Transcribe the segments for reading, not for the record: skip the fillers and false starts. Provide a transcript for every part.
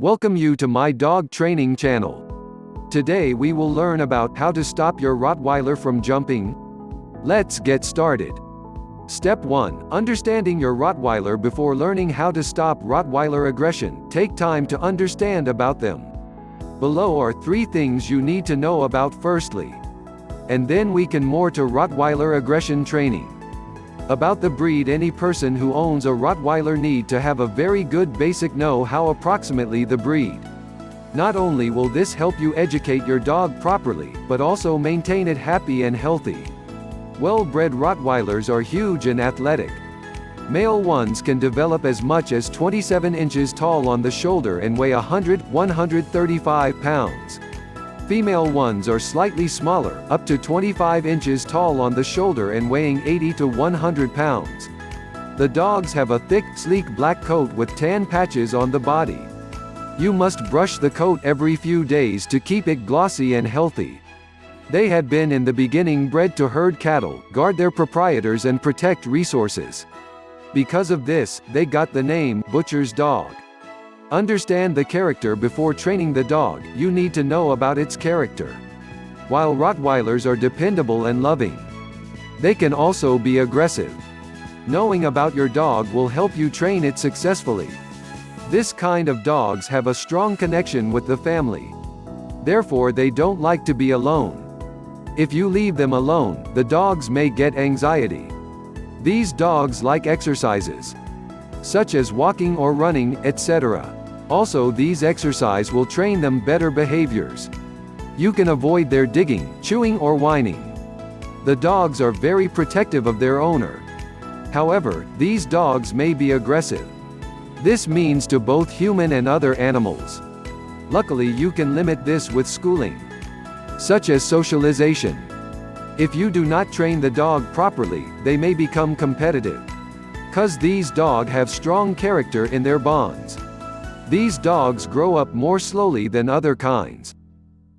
Welcome you to my dog training channel. Today we will learn about how to stop your Rottweiler from jumping. Let's get started. Step 1. Understanding your Rottweiler. Before learning how to stop Rottweiler aggression, take time to understand about them. Below are 3 things you need to know about firstly. And then we can more to Rottweiler aggression training. About the breed. Any person who owns a Rottweiler need to have a very good basic know-how approximately the breed. Not only will this help you educate your dog properly, but also maintain it happy and healthy. Well-bred Rottweilers are huge and athletic. Male ones can develop as much as 27 inches tall on the shoulder and weigh 100–135 pounds. Female ones are slightly smaller, up to 25 inches tall on the shoulder and weighing 80–100 pounds. The dogs have a thick, sleek black coat with tan patches on the body. You must brush the coat every few days to keep it glossy and healthy. They had been in the beginning bred to herd cattle, guard their proprietors and protect resources. Because of this, they got the name butcher's dog. Understand the character. Before training the dog, you need to know about its character. While Rottweilers are dependable and loving, they can also be aggressive. Knowing about your dog will help you train it successfully. This kind of dogs have a strong connection with the family. Therefore they don't like to be alone. If you leave them alone, the dogs may get anxiety. These dogs like exercises, such as walking or running, etc. Also, these exercise will train them better behaviors. You can avoid their digging, chewing or whining. The dogs are very protective of their owner. However, these dogs may be aggressive. This means to both human and other animals. Luckily you can limit this with schooling, such as socialization. If you do not train the dog properly, they may become competitive. Cause these dogs have strong character in their bonds. These dogs grow up more slowly than other kinds.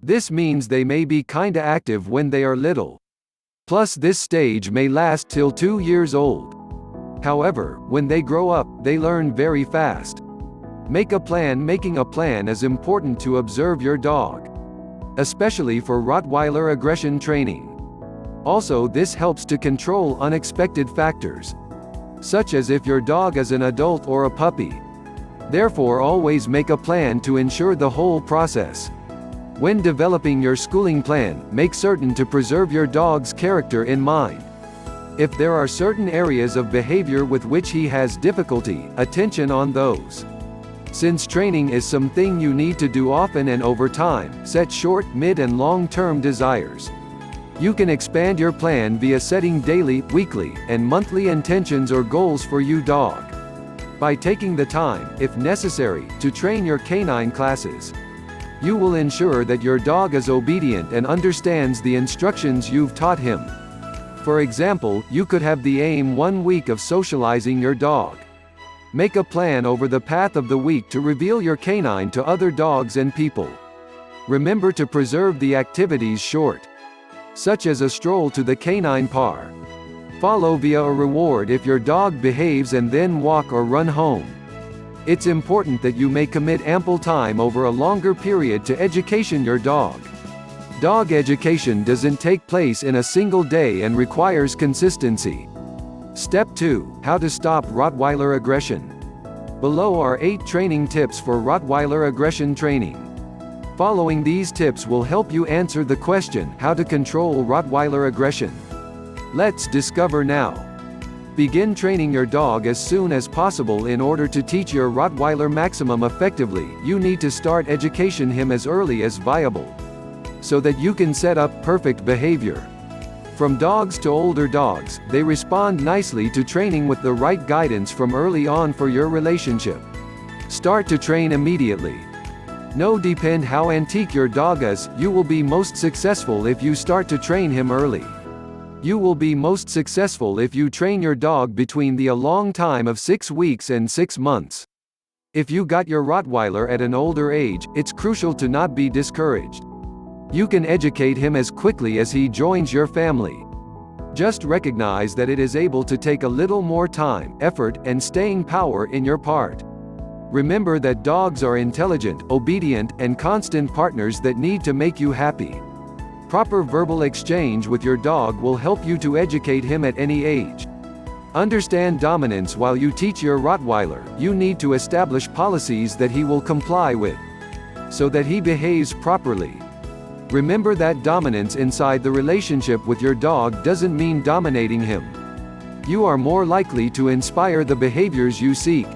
This means they may be kinda active when they are little. Plus this stage may last till 2 years old. However, when they grow up, they learn very fast. Make a plan. Making a plan is important to observe your dog, especially for Rottweiler aggression training. Also, this helps to control unexpected factors, such as if your dog is an adult or a puppy. Therefore always make a plan to ensure the whole process. When developing your schooling plan, make certain to preserve your dog's character in mind. If there are certain areas of behavior with which he has difficulty, attention on those. Since training is something you need to do often and over time, set short, mid and long-term desires. You can expand your plan via setting daily, weekly, and monthly intentions or goals for your dog. By taking the time, if necessary, to train your canine classes, you will ensure that your dog is obedient and understands the instructions you've taught him. For example, you could have the aim 1 week of socializing your dog. Make a plan over the path of the week to reveal your canine to other dogs and people. Remember to preserve the activities short, such as a stroll to the canine park. Follow via a reward if your dog behaves and then walk or run home. It's important that you may commit ample time over a longer period to education your dog. Dog education doesn't take place in a single day and requires consistency. Step 2. How to stop Rottweiler aggression. Below are 8 training tips for Rottweiler aggression training. Following these tips will help you answer the question, how to control Rottweiler aggression. Let's discover now. Begin training your dog as soon as possible. In order to teach your Rottweiler maximum effectively, you need to start education him as early as viable, so that you can set up perfect behavior. From dogs to older dogs, they respond nicely to training with the right guidance from early on for your relationship. Start to train immediately. No depend how antique your dog is, you will be most successful if you start to train him early. You will be most successful if you train your dog between the a long time of 6 weeks and 6 months. If you got your Rottweiler at an older age, it's crucial to not be discouraged. You can educate him as quickly as he joins your family. Just recognize that it is able to take a little more time, effort, and staying power in your part. Remember that dogs are intelligent, obedient, and constant partners that need to make you happy. Proper verbal exchange with your dog will help you to educate him at any age. Understand dominance. While you teach your Rottweiler, you need to establish policies that he will comply with, so that he behaves properly. Remember that dominance inside the relationship with your dog doesn't mean dominating him. You are more likely to inspire the behaviors you seek.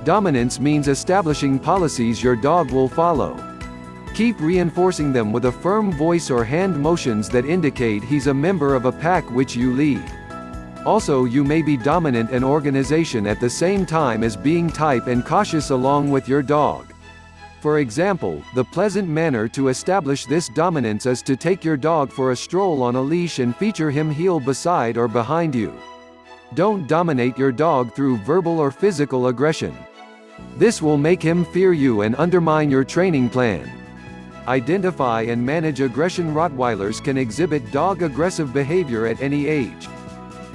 Dominance means establishing policies your dog will follow. Keep reinforcing them with a firm voice or hand motions that indicate he's a member of a pack which you lead. Also, you may be dominant and organization at the same time as being type and cautious along with your dog. For example, the pleasant manner to establish this dominance is to take your dog for a stroll on a leash and feature him heel beside or behind you. Don't dominate your dog through verbal or physical aggression. This will make him fear you and undermine your training plan. Identify and manage aggression. Rottweilers can exhibit dog-aggressive behavior at any age.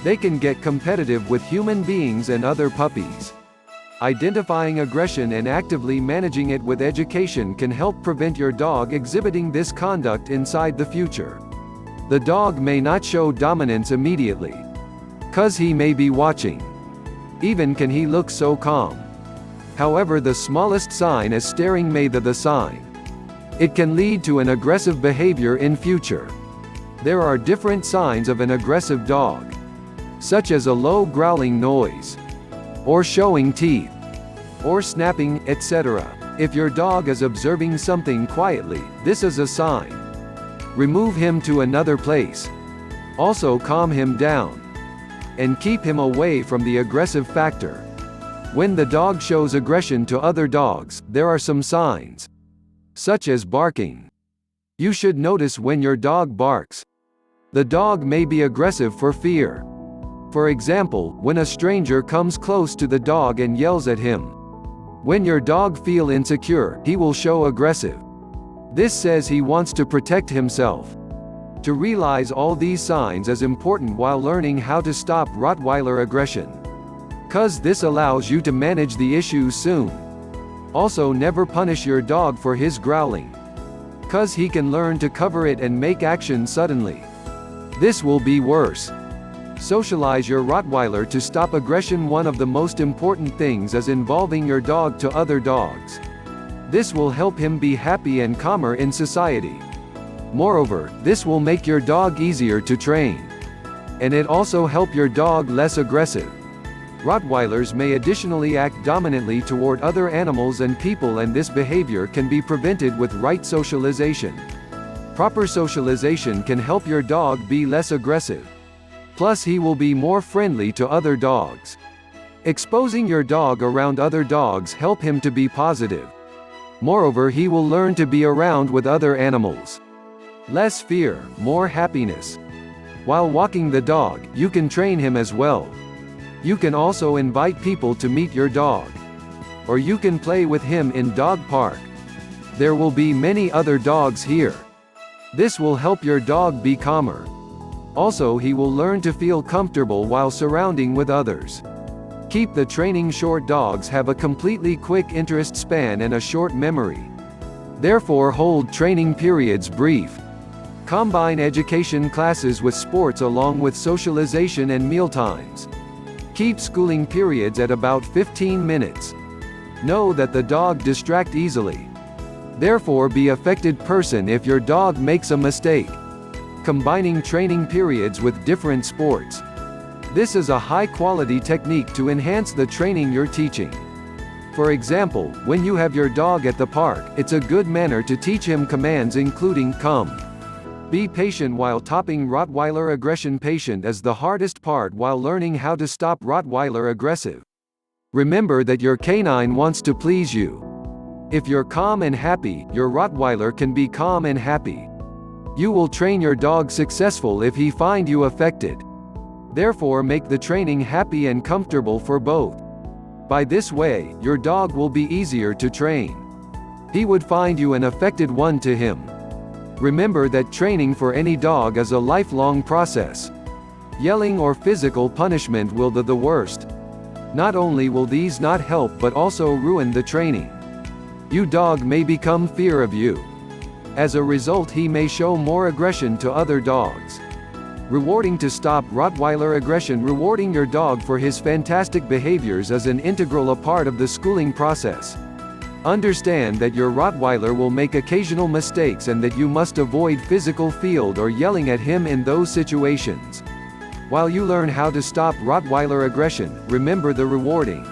They can get competitive with human beings and other puppies. Identifying aggression and actively managing it with education can help prevent your dog exhibiting this conduct inside the future. The dog may not show dominance immediately, 'cause he may be watching. Even can he look so calm. However, the smallest sign is staring may be the sign. It can lead to an aggressive behavior in future. There are different signs of an aggressive dog, such as a low growling noise, or showing teeth, or snapping, etc. If your dog is observing something quietly, this is a sign. Remove him to another place. Also calm him down, and keep him away from the aggressive factor. When the dog shows aggression to other dogs, there are some signs, such as barking. You should notice when your dog barks. The dog may be aggressive for fear. For example, when a stranger comes close to the dog and yells at him. When your dog feels insecure, he will show aggressive. This says he wants to protect himself. To realize all these signs is important while learning how to stop Rottweiler aggression, 'cause this allows you to manage the issue soon. Also, never punish your dog for his growling, 'cause he can learn to cover it and make action suddenly. This will be worse. Socialize your Rottweiler to stop aggression. One of the most important things is involving your dog to other dogs. This will help him be happy and calmer in society. Moreover, this will make your dog easier to train, and it also help your dog less aggressive. Rottweilers may additionally act dominantly toward other animals and people, and this behavior can be prevented with right socialization. Proper socialization can help your dog be less aggressive. Plus, he will be more friendly to other dogs. Exposing your dog around other dogs help him to be positive. Moreover, he will learn to be around with other animals. Less fear, more happiness. While walking the dog, you can train him as well. You can also invite people to meet your dog, or you can play with him in dog park. There will be many other dogs here. This will help your dog be calmer. Also, he will learn to feel comfortable while surrounding with others. Keep the training short. Dogs have a completely quick interest span and a short memory. Therefore, hold training periods brief. Combine education classes with sports along with socialization and mealtimes. Keep schooling periods at about 15 minutes. Know that the dog distracts easily. Therefore, be affected person if your dog makes a mistake. Combining training periods with different sports. This is a high-quality technique to enhance the training you're teaching. For example, when you have your dog at the park, it's a good manner to teach him commands including come. Be patient while topping Rottweiler aggression. Patient is the hardest part while learning how to stop Rottweiler aggressive. Remember that your canine wants to please you. If you're calm and happy, your Rottweiler can be calm and happy. You will train your dog successful if he find you affected. Therefore, make the training happy and comfortable for both. By this way, your dog will be easier to train. He would find you an affected one to him. Remember that training for any dog is a lifelong process. Yelling or physical punishment will be the worst. Not only will these not help but also ruin the training. Your dog may become fear of you. As a result, he may show more aggression to other dogs. Rewarding to stop Rottweiler aggression. Rewarding your dog for his fantastic behaviors is an integral part of the schooling process. Understand that your Rottweiler will make occasional mistakes and that you must avoid physical field or yelling at him in those situations. While you learn how to stop Rottweiler aggression, remember the rewarding.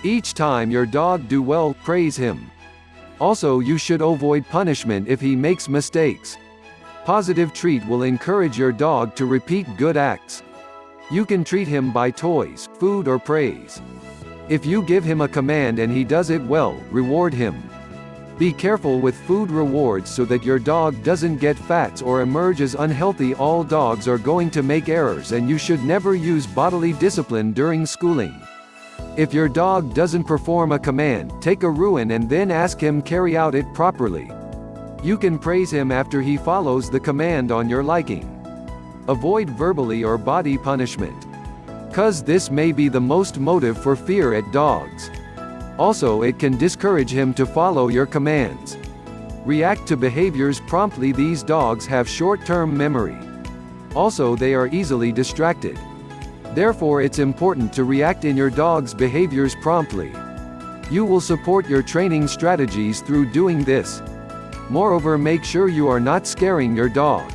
Each time your dog do well, praise him. Also, you should avoid punishment if he makes mistakes. Positive treat will encourage your dog to repeat good acts. You can treat him by toys, food or praise. If you give him a command and he does it well, reward him. Be careful with food rewards so that your dog doesn't get fat or emerge as unhealthy. All dogs are going to make errors and you should never use bodily discipline during schooling. If your dog doesn't perform a command, take a ruin and then ask him carry out it properly. You can praise him after he follows the command on your liking. Avoid verbally or body punishment, cause this may be the most motive for fear at dogs. Also, it can discourage him to follow your commands. React to behaviors promptly. These dogs have short-term memory. Also, they are easily distracted. Therefore, it's important to react in your dog's behaviors promptly. You will support your training strategies through doing this. Moreover, make sure you are not scaring your dog.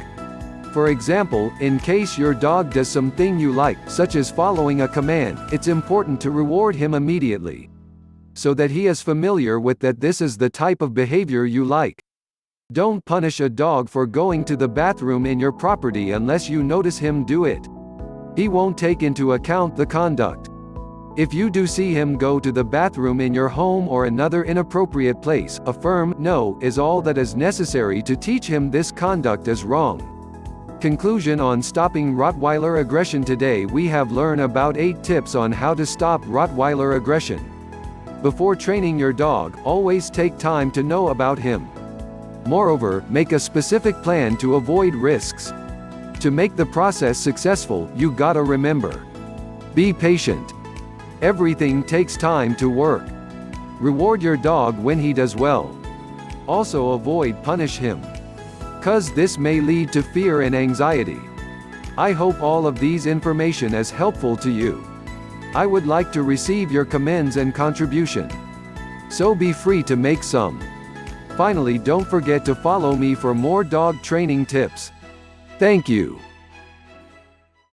For example, in case your dog does something you like, such as following a command, it's important to reward him immediately, so that he is familiar with that this is the type of behavior you like. Don't punish a dog for going to the bathroom in your property unless you notice him do it. He won't take into account the conduct. If you do see him go to the bathroom in your home or another inappropriate place, a firm no is all that is necessary to teach him this conduct is wrong. Conclusion on stopping Rottweiler aggression. Today we have learned about 8 tips on how to stop Rottweiler aggression. Before training your dog, always take time to know about him. Moreover, make a specific plan to avoid risks. To make the process successful, you gotta remember. Be patient. Everything takes time to work. Reward your dog when he does well. Also avoid punish him, cause this may lead to fear and anxiety. I hope all of these information is helpful to you. I would like to receive your comments and contribution. So be free to make some. Finally, don't forget to follow me for more dog training tips. Thank you.